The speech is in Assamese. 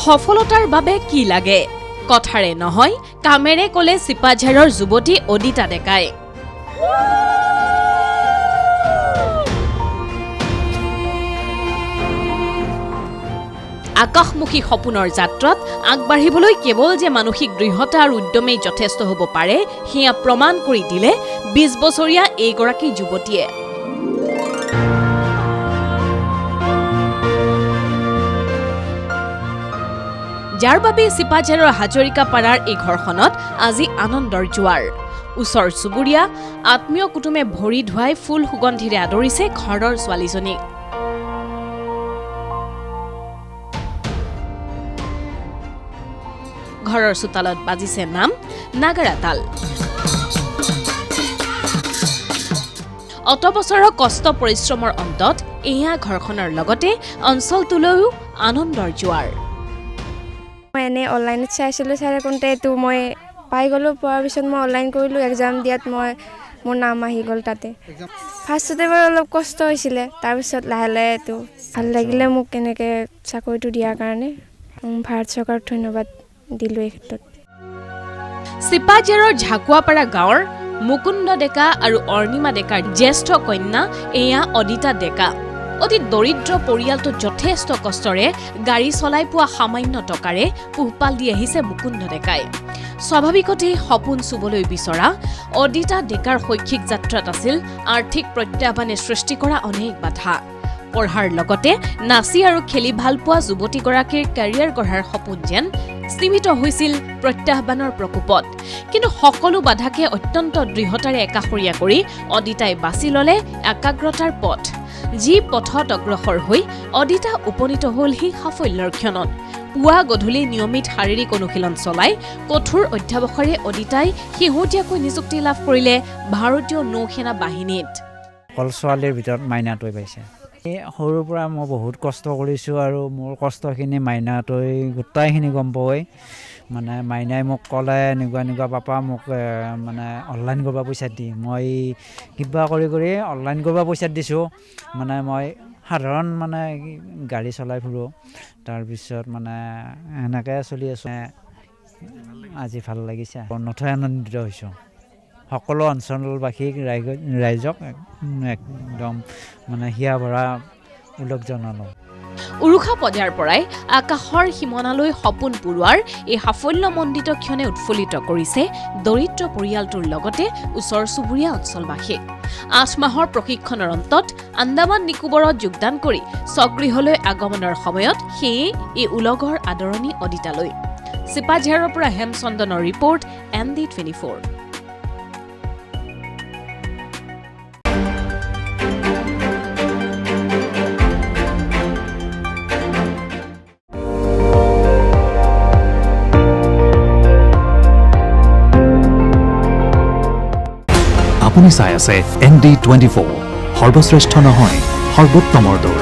সফলতাৰ বাবে কি লাগে কথাৰে নহয় কামেৰে কলে চিপাঝাৰৰ যুৱতী অদিতা ডেকাই আকাশমুখী সপোনৰ যাত্ৰাত আগবাঢ়িবলৈ কেৱল যে মানসিক দৃঢ়তা আৰু উদ্যমেই যথেষ্ট হ'ব পাৰে হিয়া প্ৰমাণ কৰি দিলে 20 বছৰীয়া এইগৰাকী যুৱতীয়ে যাৰ বাবে চিপাঝাৰৰ হাজৰিকা পাৰাৰ এই ঘৰখনত আজি আনন্দৰ জোৱাৰ ওচৰ চুবুৰীয়া আত্মীয় কুটুমে ভৰি ধুৱাই ফুল সুগন্ধিৰে আদৰিছে ঘৰৰ ছোৱালীজনীক ঘৰৰ চোতালত বাজিছে নাম নাগাৰা তাল অত বছৰৰ কষ্ট পৰিশ্ৰমৰ অন্তত এয়া ঘৰখনৰ লগতে অঞ্চলটোলৈও আনন্দৰ জোৱাৰ মই এনে অনলাইনত চাইছিলোঁ চাই থাকোঁতে এইটো মই পাই গ'লোঁ পোৱাৰ পিছত মই অনলাইন কৰিলোঁ এক্সাম দিয়াত মোৰ নাম আহি গ'ল তাতে ফাৰ্ষ্টতে বাৰু অলপ কষ্ট হৈছিলে তাৰপিছত লাহে লাহে এইটো ভাল লাগিলে মোক এনেকৈ চাকৰিটো দিয়াৰ কাৰণে ভাৰত চৰকাৰক ধন্যবাদ দিলোঁ এই ক্ষেত্ৰত চিপাঝাৰৰ ঝাকুৱাপাৰা গাঁৱৰ মুকুন্দ ডেকা আৰু অৰ্ণিমা ডেকাৰ জ্যেষ্ঠ কন্যা এয়া অদিতা ডেকা অতি দৰিদ্ৰ পৰিয়ালটো যথেষ্ট কষ্টৰে গাড়ী চলাই পোৱা সামান্য টকাৰে পোহপাল দি আহিছে মুকুন্দ ডেকাই স্বাভাৱিকতেই সপোন চুবলৈ বিচৰা অদিতা ডেকাৰ শৈক্ষিক যাত্ৰাত আছিল আৰ্থিক প্ৰত্যাহ্বানে সৃষ্টি কৰা অনেক বাধা পঢ়াৰ লগতে নাচি আৰু খেলি ভাল পোৱা যুৱতীগৰাকীৰ কেৰিয়াৰ গঢ়াৰ সপোন যেন সীমিত হৈছিল প্ৰত্যাহ্বানৰ প্ৰকোপত কিন্তু সকলো বাধাকে অত্যন্ত দৃঢ়তাৰে একাষৰীয়া কৰি অদিতাই বাছি ল'লে একাগ্ৰতাৰ পথ যি পথত অগ্ৰসৰ হৈ অদিতা উপনীত হ'ল সেই সাফল্যৰ ক্ষণত পুৱা গধূলি নিয়মিত শাৰীৰিক অনুশীলন চলাই কঠোৰ অধ্যাৱসায়েৰে অদিতাই শেহতীয়াকৈ নিযুক্তি লাভ কৰিলে ভাৰতীয় নৌসেনা বাহিনীত অকল ছোৱালীৰ ভিতৰত মাইনাটোৱে পাইছে সৰুৰ পৰা মই বহুত কষ্ট কৰিছোঁ আৰু মোৰ কষ্টখিনি মাইনাটোৱে গোটাইখিনি গম পায় মানে মাইনাই মোক ক'লে এনেকুৱা পাপা মোক মানে অনলাইন কৰিব পইচা দি মই কিবা কৰি অনলাইন কৰিব পইচা দিছোঁ মানে মই সাধাৰণ মানে গাড়ী চলাই ফুৰোঁ তাৰপিছত মানে এনেকৈ চলি আছোঁ আজি ভাল লাগিছে নথৈ আনন্দিত হৈছোঁ সকলো অঞ্চলবাসীক ৰাইজক একদম মানে হিয়া ভৰা উল্লেখ জনালোঁ উৰুষা পৰ্যায়ৰ পৰাই আকাশৰ সীমনালৈ সপোন পুৰোৱাৰ এই সাফল্যমণ্ডিত ক্ষণে উৎফুল্লিত কৰিছে দৰিদ্ৰ পৰিয়ালটোৰ লগতে ওচৰ চুবুৰীয়া অঞ্চলবাসীক 8 মাহৰ প্ৰশিক্ষণৰ অন্তত আন্দামান নিকোবৰত যোগদান কৰি স্বগৃহলৈ আগমনৰ সময়ত সেয়ে এই উলগৰ আদৰণি অদিতালৈ চিপাঝাৰৰ পৰা হেমচন্দনৰ ৰিপৰ্ট ND24 আপুনি চাই আছে ND24 সৰ্বশ্ৰেষ্ঠ নহয় সৰ্বোত্তমৰ দৌৰ